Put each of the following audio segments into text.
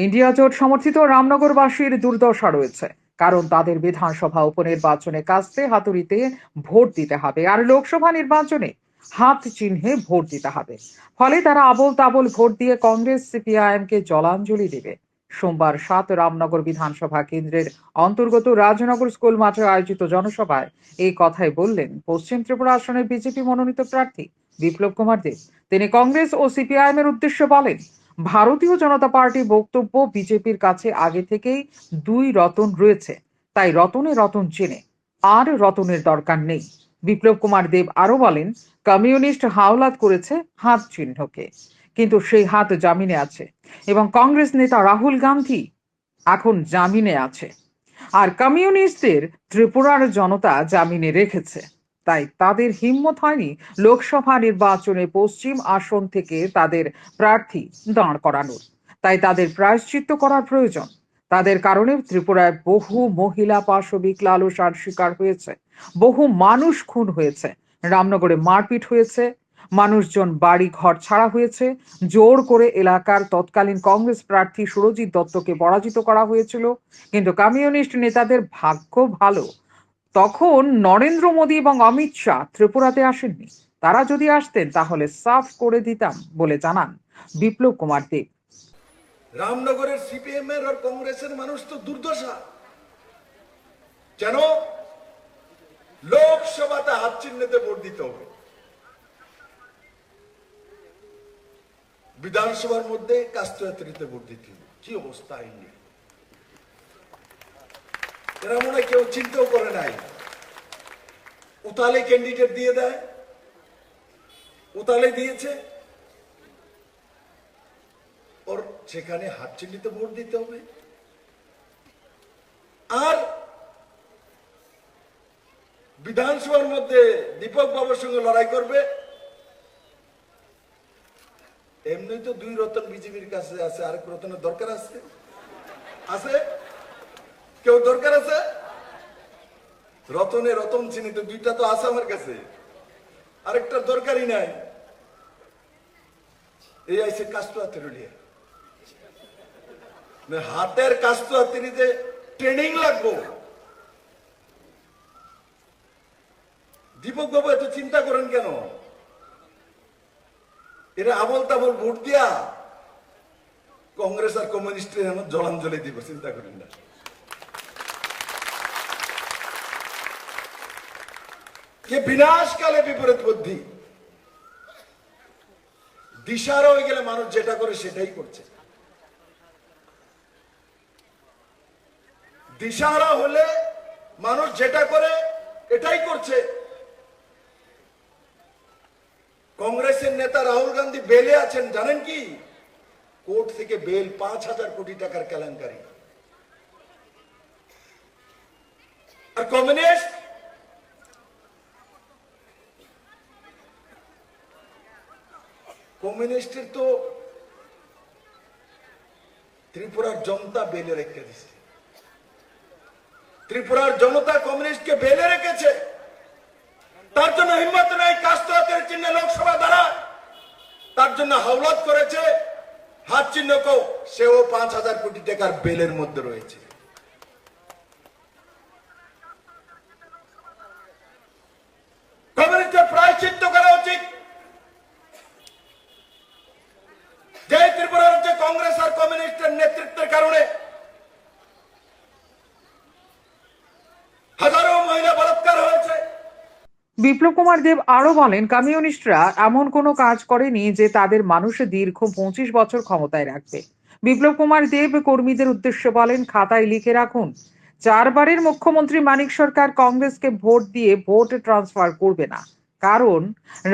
India জোট সমর্থিত রামনগরবাসীর দুর্দশা রয়েছে, কারণ তাদের বিধানসভা উপনির্বাচনে কাস্তে হাতুড়িতে ভোট দিতে হবে আর লোকসভা নির্বাচনে হাত চিহ্নে ভোট দিতে হবে। ফলে তারা আবোল তাবোল ভোট দিয়ে কংগ্রেস সিপিআইএম কে জলাঞ্জলি দেবে। সোমবার ৭ রামনগর বিধানসভা কেন্দ্রের অন্তর্গত রাজনগর স্কুল মাঠে আয়োজিত জনসভায় এই কথাই বললেন পশ্চিম ত্রিপুরা আসনের বিজেপি মনোনীত প্রার্থী বিপ্লব কুমার দেব। তিনি কংগ্রেস ও সিপিআইএম এর উদ্দেশ্যে বলেন, ভারতীয় জনতা পার্টির বক্তব্য বিজেপির কাছে আগে থেকেই দুই রতন রয়েছে, তাই রতনে রতন চেনে, আর রতনের দরকার নেই। বিপ্লব কুমার দেব আরো বলেন, কমিউনিস্ট হাওলাত করেছে হাত চিহ্নকে, কিন্তু সেই হাত জামিনে আছে এবং কংগ্রেস নেতা রাহুল গান্ধী এখন জামিনে আছে, আর কমিউনিস্টদের ত্রিপুরার জনতা জামিনে রেখেছে। তাই তাদের হিম্মত হয়নি লোকসভা নির্বাচনে পশ্চিম আসন থেকে তাদের প্রার্থী দাঁড় করানোর। তাই তাদের প্রায়শ্চিত্ত করার প্রয়োজন। তাদের কারণে ত্রিপুরায় বহু মহিলা পাশবিক লালসার শিকার হয়েছে, বহু মানুষ খুন হয়েছে, রামনগরে মারপিট হয়েছে, মানুষজন বাড়ি ঘর ছাড়া হয়েছে, জোর করে এলাকার তৎকালীন কংগ্রেস প্রার্থী সুরজিৎ দত্তকে পরাজিত করা হয়েছিল। কিন্তু কমিউনিস্ট নেতাদের ভাগ্য ভালো, তখন নরেন্দ্র মোদী এবং অমিত শাহ ত্রিপুরাতে আসেননি। তারা যদি আসতেন তাহলে সাফ করে দিতাম বলে জানান বিপ্লব কুমার দেব। রামনগরের সিপিএম এর আর কংগ্রেসের মানুষ তো দুর্দশা। কেন? লোকসভাতে হাত চিহ্নেতে ভোট দিতে হবে, বিধানসভার মধ্যে কাস্ট্রাতে ভোট দিতে হবে। কি অবস্থা ইন্ডিয়া! এরা মনে হয় কেউ চিন্তাও করে নাই। উতালে ক্যান্ডিডেট দিয়ে দেয়, উতালে দিয়েছে, ওর সেখানে হাত চিহ্নিতে ভোট দিতে হবে। আর বিধানসভার মধ্যে দীপক বাবুর সঙ্গে লড়াই করবে। এমনি তো দুই রতন বিজেপির কাছে আছে, আরেক রতনের দরকার আছে? আছে কেউ দরকার আছে? রতনে রতন চিনি তো দুইটা তো আছে আমার কাছে, আরেকটা দরকারই নাই। এই আইসে কাস্টুয়াতে রুলিয়া হাতের কাস্টুয়াতিরিতে ট্রেনিং লাগবো। দীপক বাবু এত চিন্তা করেন কেন? এরা আবল তাবল ভোট দিয়া কংগ্রেস আর কমিউনিস্টের জলাঞ্জলি দিব, চিন্তা করেন না। কে বিনাশকালে বিপরীত বুদ্ধি, দিশারা হয়ে গেলে মানুষ যেটা করে সেটাই করছে। দিশাহারা হলে মানুষ যেটা করে এটাই করছে। কংগ্রেসের নেতা রাহুল গান্ধী বেলে আছেন, জানেন কি? কোর্ট থেকে বেল ৫,০০০ কোটি টাকার কেলেঙ্কারি। আর কমিউনিস্টের তো ত্রিপুরার জনতা বেলে রেখে দিছে। ত্রিপুরার জনতা কমিউনিস্টকে বেলে রেখেছে, তার জন্য হিম্মত নাই কাস্ট্রাতের চিহ্নে লোকসভা দাঁড়ায়। তার জন্য হাওলাত করেছে হাত চিহ্নকেও, সেও ৫,০০০ কোটি টাকার বেলের মধ্যে রয়েছে। কমিউনিস্টের প্রায়শ্চিত্ত করা উচিত। যে ত্রিপুরার যে কংগ্রেস আর কমিউনিস্টের নেতৃত্বের কারণে হাজারো মহিলা বলাৎকার হয়েছে। বিপ্লব কুমার দেব আরো বলেন, কমিউনিস্টরা এমন কোনো কাজ করেনি যে তাদের মানুষের দীর্ঘ ২৫ বছর ক্ষমতায় রাখবে। বিপ্লব কুমার দেব কর্মীদের উদ্দেশ্যে বলেন, খাতায় লিখে রাখুন, ৪বারের মুখ্যমন্ত্রী মানিক সরকার কংগ্রেসকে ভোট দিয়ে ভোট ট্রান্সফার করবে না। কারণ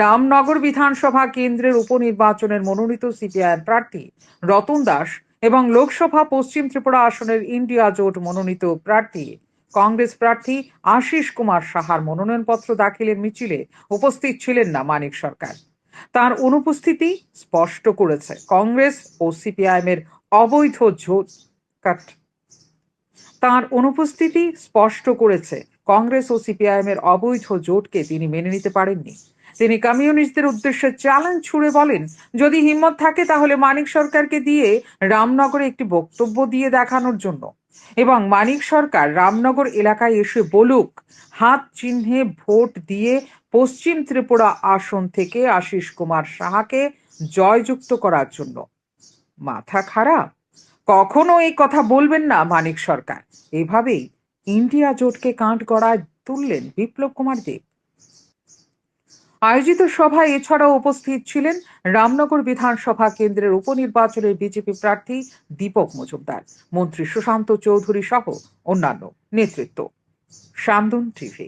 রামনগর বিধানসভা কেন্দ্রের উপনির্বাচনের মনোনীত সিপিআইএম প্রার্থী রতন দাস এবং লোকসভা পশ্চিম ত্রিপুরা আসনের ইন্ডিয়া জোট মনোনীত প্রার্থী কংগ্রেস প্রার্থী আশিস কুমার সাহার মনোনয়নপত্র দাখিলের মিছিলে উপস্থিত ছিলেন না মানিক সরকার। তার অনুপস্থিতি স্পষ্ট করেছে কংগ্রেস ও সিপিআইএম এর অবৈধ জোট তার অনুপস্থিতি স্পষ্ট করেছে কংগ্রেস ও সিপিআইএম এর অবৈধ জোটকে তিনি মেনে নিতে পারেননি। তিনি কমিউনিস্টদের উদ্দেশ্যে চ্যালেঞ্জ ছুড়ে বলেন, যদি হিম্মত থাকে তাহলে মানিক সরকারকে দিয়ে রামনগরে একটি বক্তব্য দিয়ে দেখানোর জন্য, এবং মানিক সরকার রামনগর এলাকায় এসে বলুক হাত চিহ্নে ভোট দিয়ে পশ্চিম ত্রিপুরা আসন থেকে আশিস কুমার সাহাকে জয়যুক্ত করার জন্য। মাথা খারাপ? কখনো এই কথা বলবেন না মানিক সরকার। এভাবেই ইন্ডিয়া জোটকে কাঠগড়ায় তুললেন বিপ্লব কুমার দেব। আয়োজিত সভায় এছাড়াও উপস্থিত ছিলেন রামনগর বিধানসভা কেন্দ্রের উপনির্বাচনের বিজেপি প্রার্থী দীপক মজুমদার, মন্ত্রী সুশান্ত চৌধুরী সহ অন্যান্য নেতৃত্ব। সান্দন টিভি।